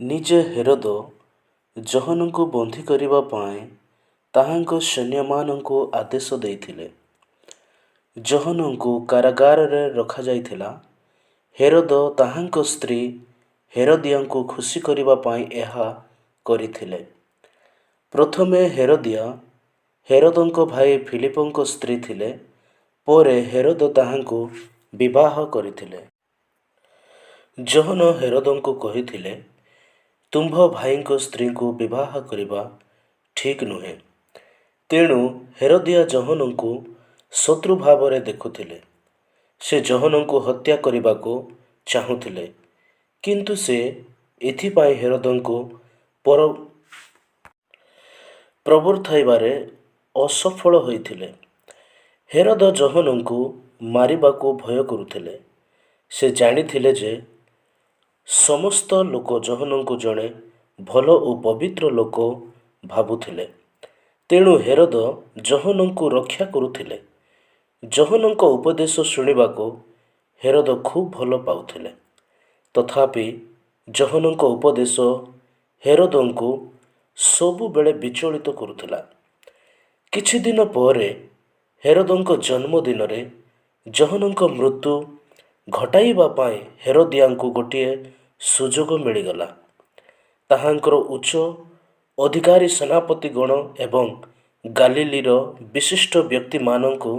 ନିଜେ ହେରୋଦ ଜହନଙ୍କୁ ବନ୍ଦୀ କରିବା ପାଇଁ ତାହାଙ୍କ ସୈନ୍ୟମାନଙ୍କୁ ଆଦେଶ ଦେଇଥିଲେ। ଜହନଙ୍କୁ କାରାଗାରରେ ରଖାଯାଇଥିଲା। ହେରୋଦ ତାହାଙ୍କ ସ୍ତ୍ରୀ ହେରୋଦିଆଙ୍କୁ ଖୁସି କରିବା ପାଇଁ ଏହା କରିଥିଲେ। ପ୍ରଥମେ ହେରୋଦିଆ ହେରୋଦଙ୍କ ଭାଇ ଫିଲିପଙ୍କ ସ୍ତ୍ରୀ ଥିଲେ। ପରେ ହେରୋଦ ତାହାଙ୍କୁ ବିବାହ କରିଥିଲେ। ଜହନ ହେରୋଦଙ୍କୁ କହିଥିଲେ, ତୁମ୍ଭ ଭାଇଙ୍କ ସ୍ତ୍ରୀଙ୍କୁ ବିବାହ କରିବା ଠିକ୍ ନୁହେଁ। ତେଣୁ ହେରୋଦିଆ ଜହନଙ୍କୁ ଶତ୍ରୁ ଭାବରେ ଦେଖୁଥିଲେ। ସେ ଜହନଙ୍କୁ ହତ୍ୟା କରିବାକୁ ଚାହୁଁଥିଲେ, କିନ୍ତୁ ସେ ଏଥିପାଇଁ ହେରୋଦଙ୍କୁ ପ୍ରବର୍ତ୍ତାଇବାରେ ଅସଫଳ ହୋଇଥିଲେ। ହେରୋଦ ଜହନଙ୍କୁ ମାରିବାକୁ ଭୟ କରୁଥିଲେ। ସେ ଜାଣିଥିଲେ ଯେ ସମସ୍ତ ଲୋକ ଜହନଙ୍କୁ ଜଣେ ଭଲ ଓ ପବିତ୍ର ଲୋକ ଭାବୁଥିଲେ। ତେଣୁ ହେରୋଦ ଜହନଙ୍କୁ ରକ୍ଷା କରୁଥିଲେ। ଜହନଙ୍କ ଉପଦେଶ ଶୁଣିବାକୁ ହେରୋଦ ଖୁବ୍ ଭଲ ପାଉଥିଲେ। ତଥାପି ଜହନଙ୍କ ଉପଦେଶ ହେରୋଦଙ୍କୁ ସବୁବେଳେ ବିଚଳିତ କରୁଥିଲା। କିଛି ଦିନ ପରେ ହେରୋଦଙ୍କ ଜନ୍ମଦିନରେ ଜହନଙ୍କ ମୃତ୍ୟୁ ଘଟାଇବା ପାଇଁ ହେରୋଦିଆଙ୍କୁ ଗୋଟିଏ ସୁଯୋଗ ମିଳିଗଲା। ତାହାଙ୍କର ଉଚ୍ଚ ଅଧିକାରୀ ସେନାପତିଗଣ ଏବଂ ଗାଲିଲୀର ବିଶିଷ୍ଟ ବ୍ୟକ୍ତିମାନଙ୍କୁ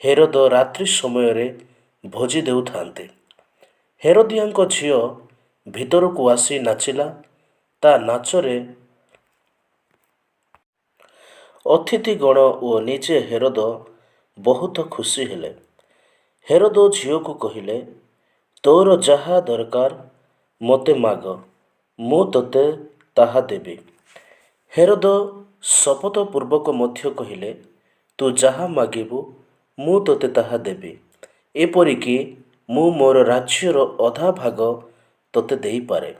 ହେରୋଦ ରାତ୍ରି ସମୟରେ ଭୋଜି ଦେଉଥାନ୍ତି। ହେରୋଦିଆଙ୍କ ଝିଅ ଭିତରକୁ ଆସି ନାଚିଲା। ତା ନାଚରେ ଅତିଥିଗଣ ଓ ନିଜେ ହେରୋଦ ବହୁତ ଖୁସି ହେଲେ। ହେରୋଦ ଝିଅକୁ କହିଲେ, ତୋର ଯାହା ଦରକାର ମୋତେ ମାଗ, ମୁଁ ତୋତେ ତାହା ଦେବି। ହେରୋଦ ଶପଥପୂର୍ବକ ମଧ୍ୟ କହିଲେ, ତୁ ଯାହା ମାଗିବୁ ମୁଁ ତୋତେ ତାହା ଦେବି। ଏପରିକି ମୁଁ ମୋର ରାଜ୍ୟର ଅଧା ଭାଗ ତୋତେ ଦେଇପାରେ।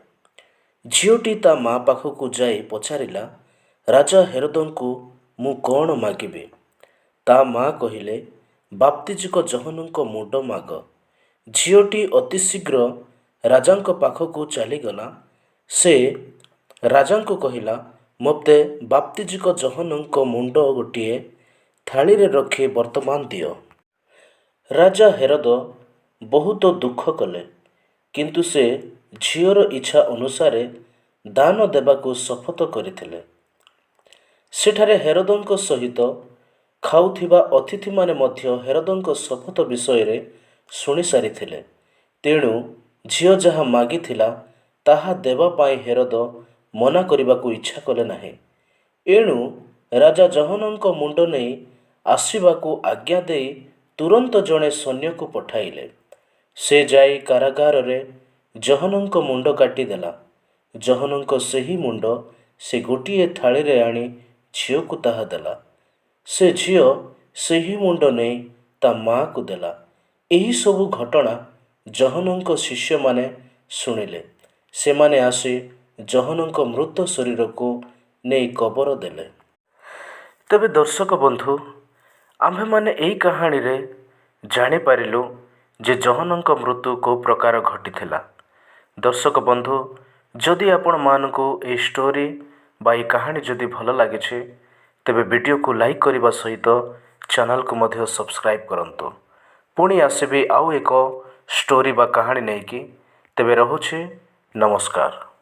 ଝିଅଟି ତା ମା ପାଖକୁ ଯାଇ ପଚାରିଲା, ରାଜା ହେରୋଦଙ୍କୁ ମୁଁ କ'ଣ ମାଗିବି? ତା ମା କହିଲେ, ବାପ୍ତିଜିକ ଜହନଙ୍କ ମୁଣ୍ଡ ମାଗ। ଝିଅଟି ଅତି ଶୀଘ୍ର ରାଜାଙ୍କ ପାଖକୁ ଚାଲିଗଲା। ସେ ରାଜାଙ୍କୁ କହିଲା, ମୋତେ ବାପ୍ତିଜିକ ଜହନଙ୍କ ମୁଣ୍ଡ ଗୋଟିଏ ଥାଳିରେ ରଖି ବର୍ତ୍ତମାନ ଦିଅ। ରାଜା ହେରୋଦ ବହୁତ ଦୁଃଖ କଲେ, କିନ୍ତୁ ସେ ଝିଅର ଇଚ୍ଛା ଅନୁସାରେ ଦାନ ଦେବାକୁ ଶପଥ କରିଥିଲେ। ସେଠାରେ ହେରୋଦଙ୍କ ସହିତ ଖାଉଥିବା ଅତିଥିମାନେ ମଧ୍ୟ ହେରୋଦଙ୍କ ଶପଥ ବିଷୟରେ ଶୁଣିସାରିଥିଲେ। ତେଣୁ ଝିଅ ଯାହା ମାଗିଥିଲା ତାହା ଦେବା ପାଇଁ ହେରୋଦ ମନା କରିବାକୁ ଇଚ୍ଛା କଲେ ନାହିଁ। ଏଣୁ ରାଜା ଜହନଙ୍କ ମୁଣ୍ଡ ନେଇ ଆସିବାକୁ ଆଜ୍ଞା ଦେଇ ତୁରନ୍ତ ଜଣେ ସୈନ୍ୟକୁ ପଠାଇଲେ। ସେ ଯାଇ କାରାଗାରରେ ଜହନଙ୍କ ମୁଣ୍ଡ କାଟିଦେଲା। ଜହନଙ୍କ ସେହି ମୁଣ୍ଡ ସେ ଗୋଟିଏ ଥାଳିରେ ଆଣି ଝିଅକୁ ତାହା ଦେଲା। ସେ ଝିଅ ସେହି ମୁଣ୍ଡ ନେଇ ତା ମା'କୁ ଦେଲା। ଏହିସବୁ ଘଟଣା ଜହନଙ୍କ ଶିଷ୍ୟମାନେ ଶୁଣିଲେ। ସେମାନେ ଆସି ଜହନଙ୍କ ମୃତ ଶରୀରକୁ ନେଇ କବର ଦେଲେ। ତେବେ ଦର୍ଶକ ବନ୍ଧୁ, ଆମ୍ଭେମାନେ ଏହି କାହାଣୀରେ ଜାଣିପାରିଲୁ ଯେ ଜହନଙ୍କ ମୃତ୍ୟୁ କେଉଁ ପ୍ରକାର ଘଟିଥିଲା। ଦର୍ଶକ ବନ୍ଧୁ, ଯଦି ଆପଣମାନଙ୍କୁ ଏହି ଷ୍ଟୋରି ବା ଏହି କାହାଣୀ ଯଦି ଭଲ ଲାଗିଛି, ତେବେ ଭିଡ଼ିଓକୁ ଲାଇକ୍ କରିବା ସହିତ ଚ୍ୟାନେଲକୁ ମଧ୍ୟ ସବସ୍କ୍ରାଇବ୍ କରନ୍ତୁ। ପୁଣି ଆସିବି ଆଉ ଏକ ଷ୍ଟୋରି ବା କାହାଣୀ ନେଇକି। ତେବେ ରହୁଛି, ନମସ୍କାର।